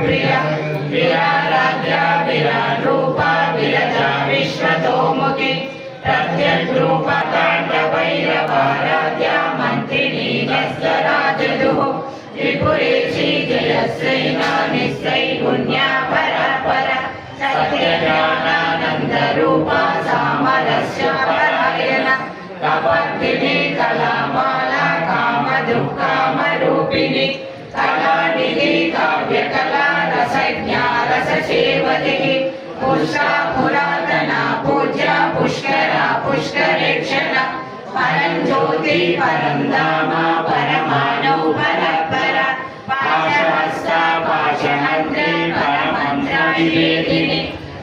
प्रिया विराराध्या विरारूपा विरजा विश्वतोमुखी प्रत्यग्रूपा ताण्डवैरवाराध्या मन्त्रिणी वत्सराजदुः त्रिपुरेशी जयश्रीना निश्चै पुण्या परापरा सत्यज्ञानानन्दरूपा सामरस्य परायण कपर्दिनी कलामाला कामदुःखामरूपिणी कलानिधि काव्यकला रसज्ञा रससेवतिः पुरुषा पुरातना पूज्या पुष्करा पुष्करेक्षणा परं ज्योति परं धाम परमाणौ परपरा पाशहस्ता पाशहन्त्री परमन्त्रनिवेदिनी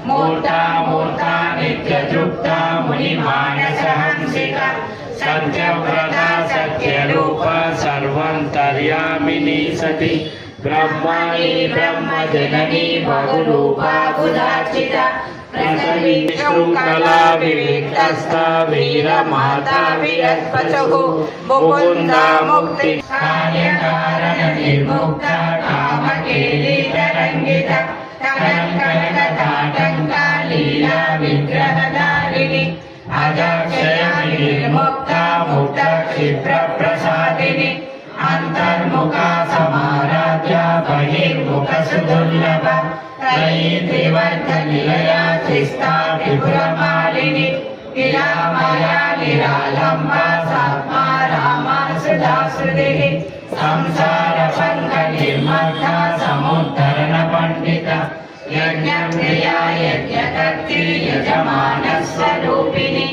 मूर्ता मूर्ता नित्यतृप्ता मुनिमानसहंसिका सत्यव्रता सत्यरूपा सर्वान्तर्यामिनी सती ब्रह्मणी ब्रह्मजननी बहुरूपा बुधार्चिता प्रसवी शृङ्खला विविक्तस्था वीरमाता विरत्पचुः मुकुन्दा मुक्ति कार्यकारण निर्मुक्ता कामकेलितरङ्गिता कनकनकताटङ्का लीला विग्रहधारिणी अजाक्षया निर्मुक्ता मुक्ता क्षिप्रप्रसादिनी अंतर्मुखा समाराध्या बहिर्मुख सुदुर्लभा त्रयी त्रिवर्गनिलया त्रिस्ता त्रिपुरमालिनी लीलामया लीलालम्बा सात्मा रामा सुधासुधिः संसारपङ्कनिर्मग्ना समुद्धरणपण्डिता यज्ञप्रिया यज्ञकर्त्री यजमानस्वरूपिणी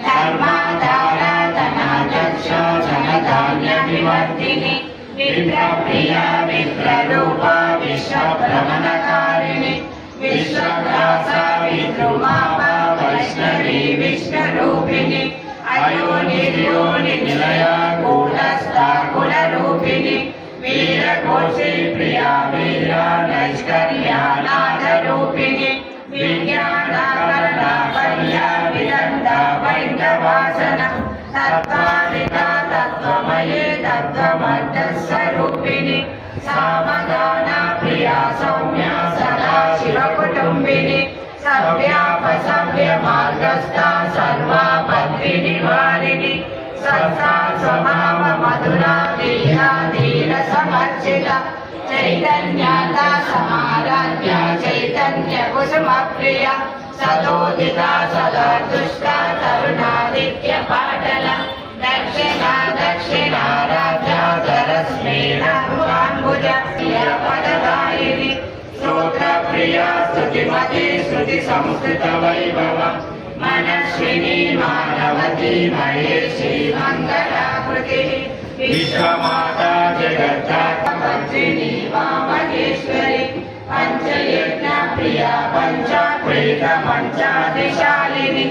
धर्माधारा धनाध्यक्षा धनधान्यविवर्धिनी विप्रप्रिया विप्ररूपा विश्वभ्रमणकारिणी विश्वग्रासा विद्रुमापा वैष्णवी विष्णुरूपिणी अयोनिर्योनिनिलया कूटस्था कुलरूपिणी वीरकोशी प्रिया वीरा नैष्कर्यानाथरूपिणी विज्ञानाकर्णाकर्या विदन्ता वैन्दवासना तत्त्वादिका तत्त्वमयी तत्त्वमर्थस्वरूपिणी सामगाना प्रिया सौम्या सदा शिवकुटुम्बिनी सव्यापसव्य मार्गस्था सर्वापद्विनिवारिणी सत्सा स्वभाव मधुरा धीरा धीर समर्चिता चैतन्याता समाराध्या चैतन्य कुसुमप्रिया सदोदिता सदादुष्टा तरुणादित्य पाटला दक्षिणा दक्षिणाराध्या धरस्मेना भुवाम्बुजा पददायिनी श्रोत्रप्रिया स्तुतिमती श्रुतिसंस्कृतवैभवा मनस्विनी मानवती महेशी मङ्गलाकृतिः विश्वमाता जगद्धाता वज्रिणी वामकेश्वरी पञ्चयज्ञप्रिया पञ्चाप्रेत पञ्चादिशालिनी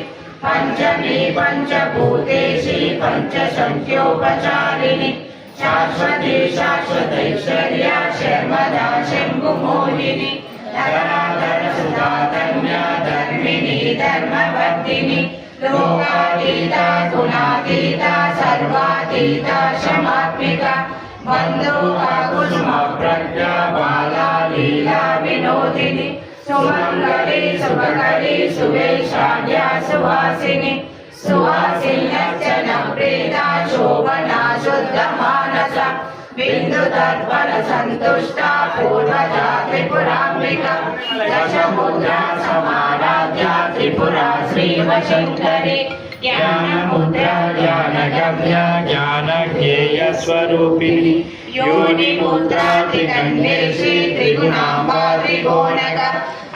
पञ्चमी पञ्चभूतेशी पञ्चशङ्ख्योपचारिणी शाश्वती शाश्वतैश्वर्या शर्मदा शम्भुमोहिनी धराधर सुधाधन्या धर्मिणी धर्मवर्धिनी लोकातीता गुणातीता सर्वातीता क्षमात्मिका बन्धुका कुसुमप्रज्ञा बाला लीला विनोदिनी सुमङ्गली सुभकरी सुवेशाढ्या सुवासिनी सुवासिन्यर्चन प्रेता शोभना शुद्धमानसा बिन्दुतर्पण सन्तुष्टा पूर्वजा त्रिपुराम्बिका दशमुद्रा समाराध्या त्रिपुरा श्रीवशङ्करी ज्ञानमुद्रा ज्ञानगम्या ज्ञानज्ञेयस्वरूपिणी योनिमुद्रा त्रिकण्डेशी त्रिगुणाम्बा त्रिकोणका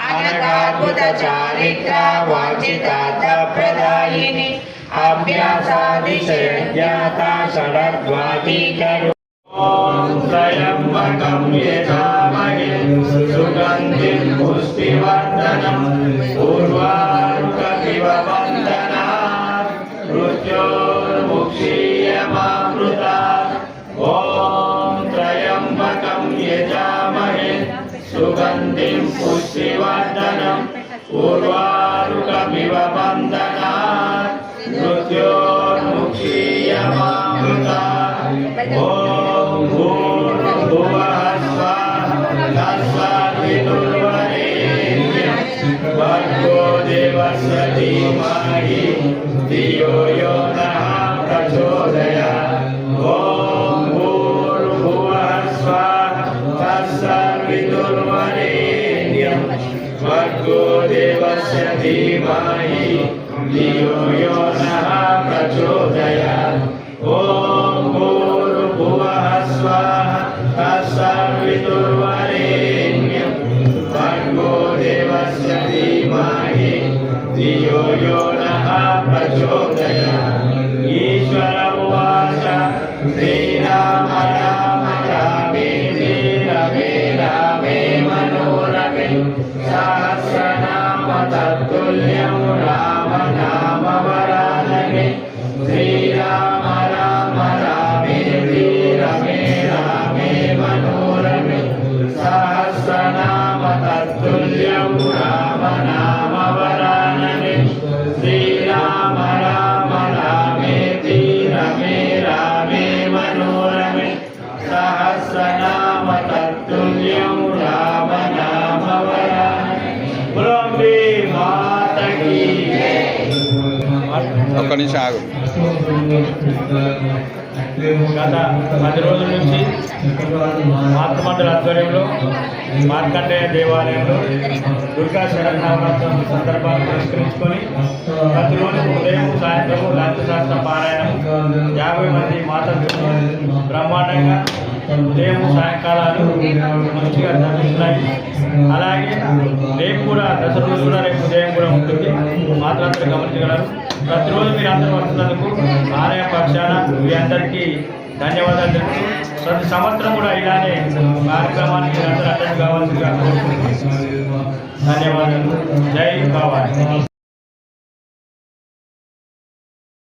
अनगाद्भुतचारित्रा वाञ्छितार्थप्रदायिनी अभ्यासादिशयज्ञाता षडद्वातीकरो ॐ त्र्यम्बकं यजामहे सुगन्धिं पुष्टिवर्धनम् उर्वारुकमिव वन्दनात् मृत्योर्मुक्षीयमामृतात् ॐ त्र्यम्बकं यजामहे सुगन्धिं पुष्टिवर्धनम् उर्वारुकमिव वन्दनात् मृत्योर्मुक्षीयमामृतात् ॐ भूर्भुवः स्वः तत्सवितुर्वरेण्यं वितुर्वरेण्यं भर्गो देवस्य धीमहि धियो यो नः प्रचोदयात् ॐ भूर्भुवः स्वः तत्सवितुर्वरेण्यं भर्गो देवस्य धीमहि धियो यो नः प्रचोदयात् ॐ भूर्भुवः स्वः तत्सवितुर्वरेण्यं भर्गो देवस्य धीमहि धियो यो नः प्रचोदयात् ईश्वर उवाच श्रीराम राम रामेति रमे रामे मनोरमे सहस्रनाम तत्तुल्यं राम नाम वरानने श्रीराम राम रामेति रमे रामे मनोरमे सहस्रनाम तत्तुल्यं राम नाम वरानने श्रीराम राम रामेति रमे रामे मनोरमे सहस्रनाम तत्तुल्यं राम नाम वरानने बोलो माता की ఒక్క నిమిషం ఆగు. గత 10 రోజుల నుంచి మార్తమండల ఆధ్వర్యంలో మార్కండేయ దేవాలయంలో దుర్గా శరన్నవరాత్రి సందర్భాన్ని పురస్కరించుకొని ప్రతిరోజు ఉదయం సాయంత్రం లలితశాస్త్ర పారాయణం 50 మంది మాతలు బ్రహ్మాండంగా ఉదయం సాయంకాలాలు మంచిగా జరుగుతున్నాయి. అలాగే రేపు కూడా దసరా రోజు కూడా రేపు ఉదయం కూడా ఉంటుంది. మాతలందరూ గమనించగలరు. ప్రతిరోజు మీరు అందరూ వస్తున్నందుకు ఆలయ పక్షాన మీ అందరికీ ధన్యవాదాలు తెలుపుతూ ప్రతి సంవత్సరం కూడా ఇలానే కార్యక్రమానికి అందరూ అటెండ్ కావాల్సిందిగా కోరుకుంటున్నాను. ధన్యవాదాలు. జై